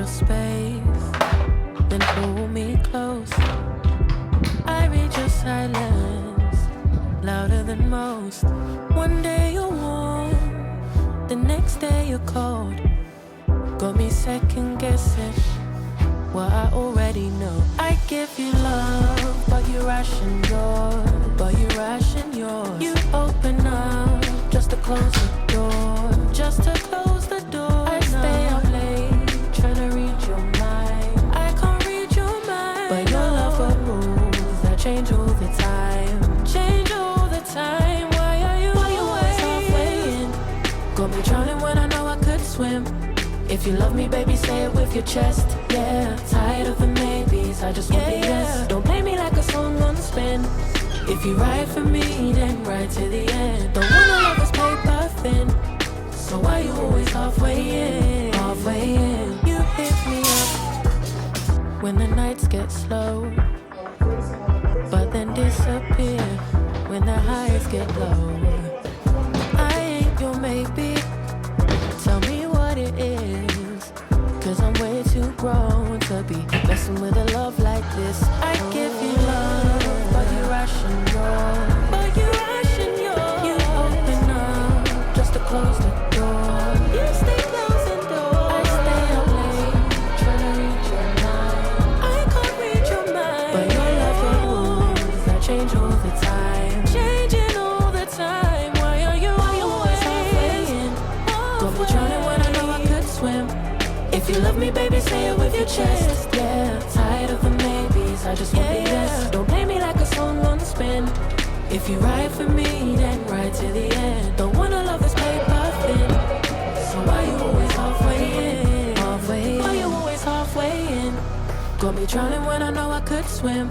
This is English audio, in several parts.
your space, then pull me close. I read your silence, louder than most. One day you're warm, the next day you're cold. Got me second guessing what I already know. I give you love, but you ration yours. You open up just to close the door. Just to close the door. I stay up late, trying to read your mind. I can't read your mind, but your love got rules that change all the time. Change all the time. Why are you always halfway in? Got me drowning when I know I could swim. If you love me, baby, say it with your chest. Yeah, tired of the maybes, I just want the yes. Don't play me like a song on spin. If you ride for me, then ride to the end. Don't wanna love this paper thin, so why you always halfway in? Halfway in. You hit me up when the nights get slow, but then disappear when the highs get low. I ain't your maybe, tell me what it is, 'cause I'm way too grown to be messing with a love like this. I give you love, but you ration yours. You open up just to close the door. You stay closing doors. I stay up late, trying to read your mind. I can't read your mind, but your love got rules that change all the time. Changing all the time. Why are you always halfway in? Got me drowning when I know I could swim. If you love me, baby, say it with your chest. Yeah, tired of the maybes, I just want the yes. Don't play me like a song on spin. If you ride for me, then ride to the end. Don't wanna love this paper thin, so why you always halfway in? Why you always halfway in? Got me drowning when I know I could swim.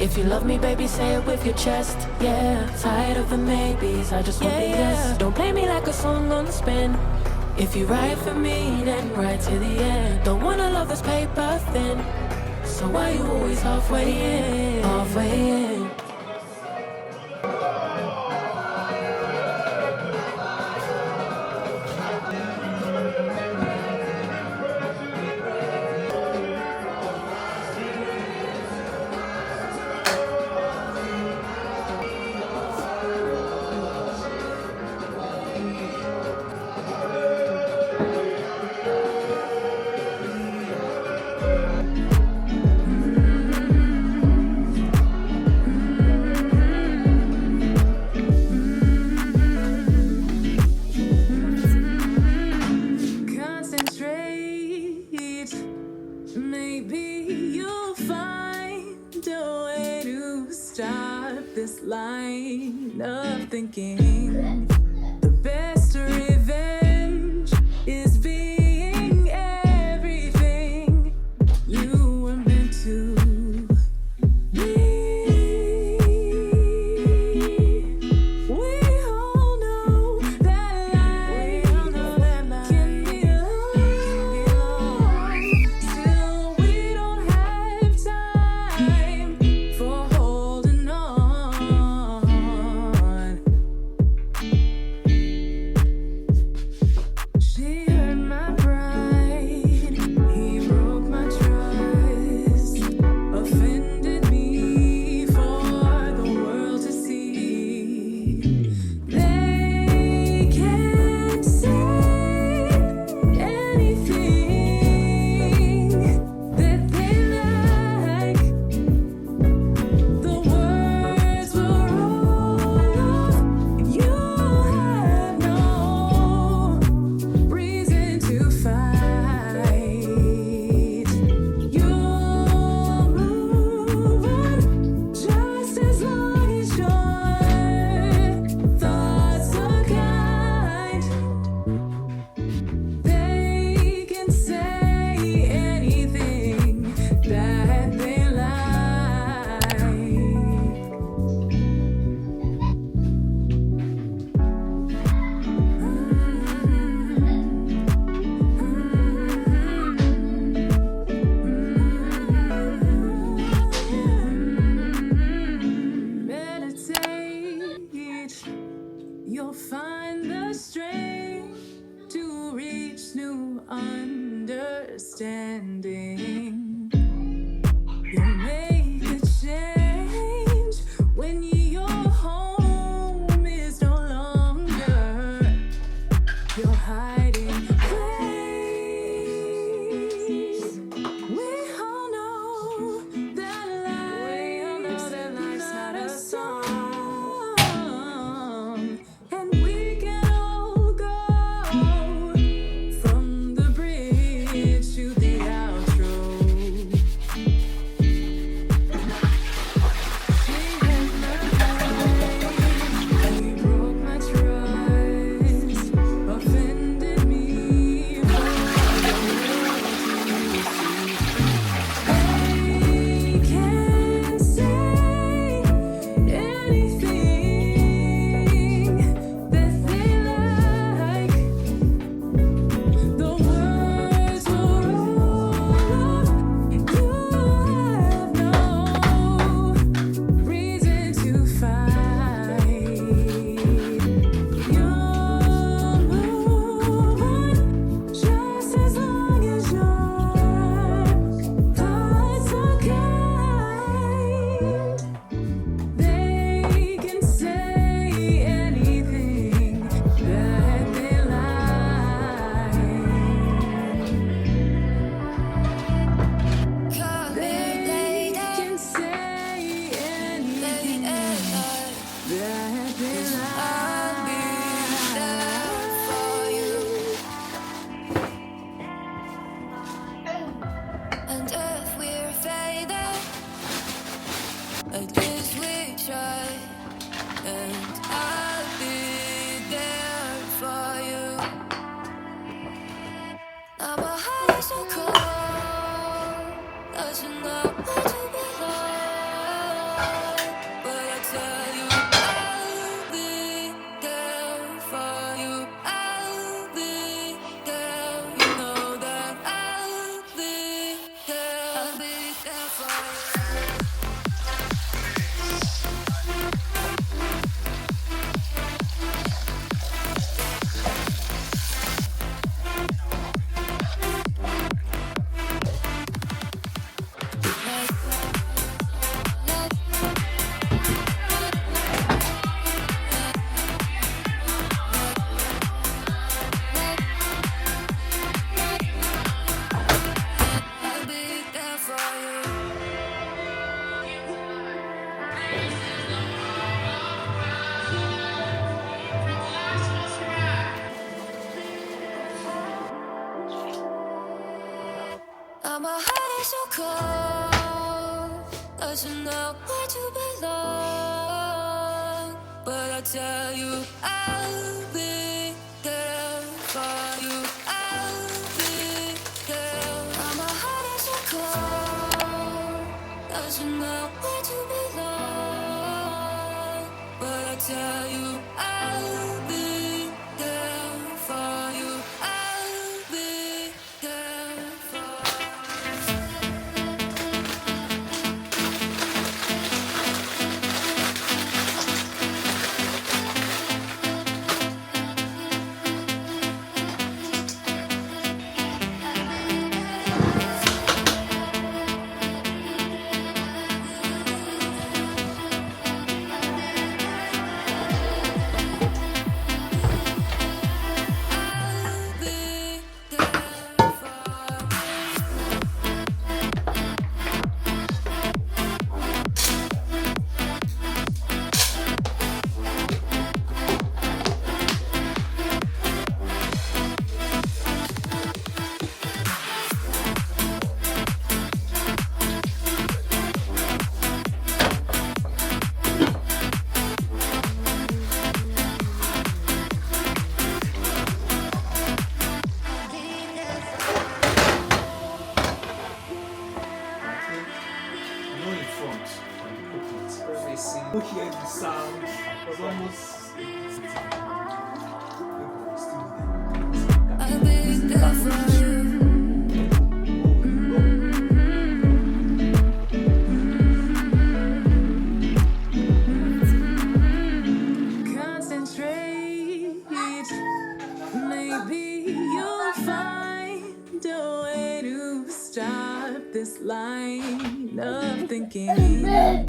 If you love me, baby, say it with your chest. Yeah, tired of the maybes, I just want the yes. Don't play me like a song on spin. If you ride for me, then ride to the end. Don't wanna love this paper thin, so why you always halfway in? Halfway in. This line of thinking, the best revenge is being everything you were meant to be. We all know that life can be long. Still, we don't have time for holding on. try, and I'll be there for you. Now my heart is so cold, doesn't know where to belong. But I tell you, I'll be there for you. I'll be there. You know that I'll be there. I'll be there for you. I'll be there for you. Now my heart is so cold, doesn't know where to belong. But I tell you, I'll be there for you. I'll be there. Now my heart is so cold, doesn't know where to belong. But I tell you, I'll be there for you. I'll be there for you. I'll be there for you. No in front and the coconut facing. You hear the sound. It was almost. I'll be there for you. Concentrate. Maybe you'll find a way to stop this line of thinking.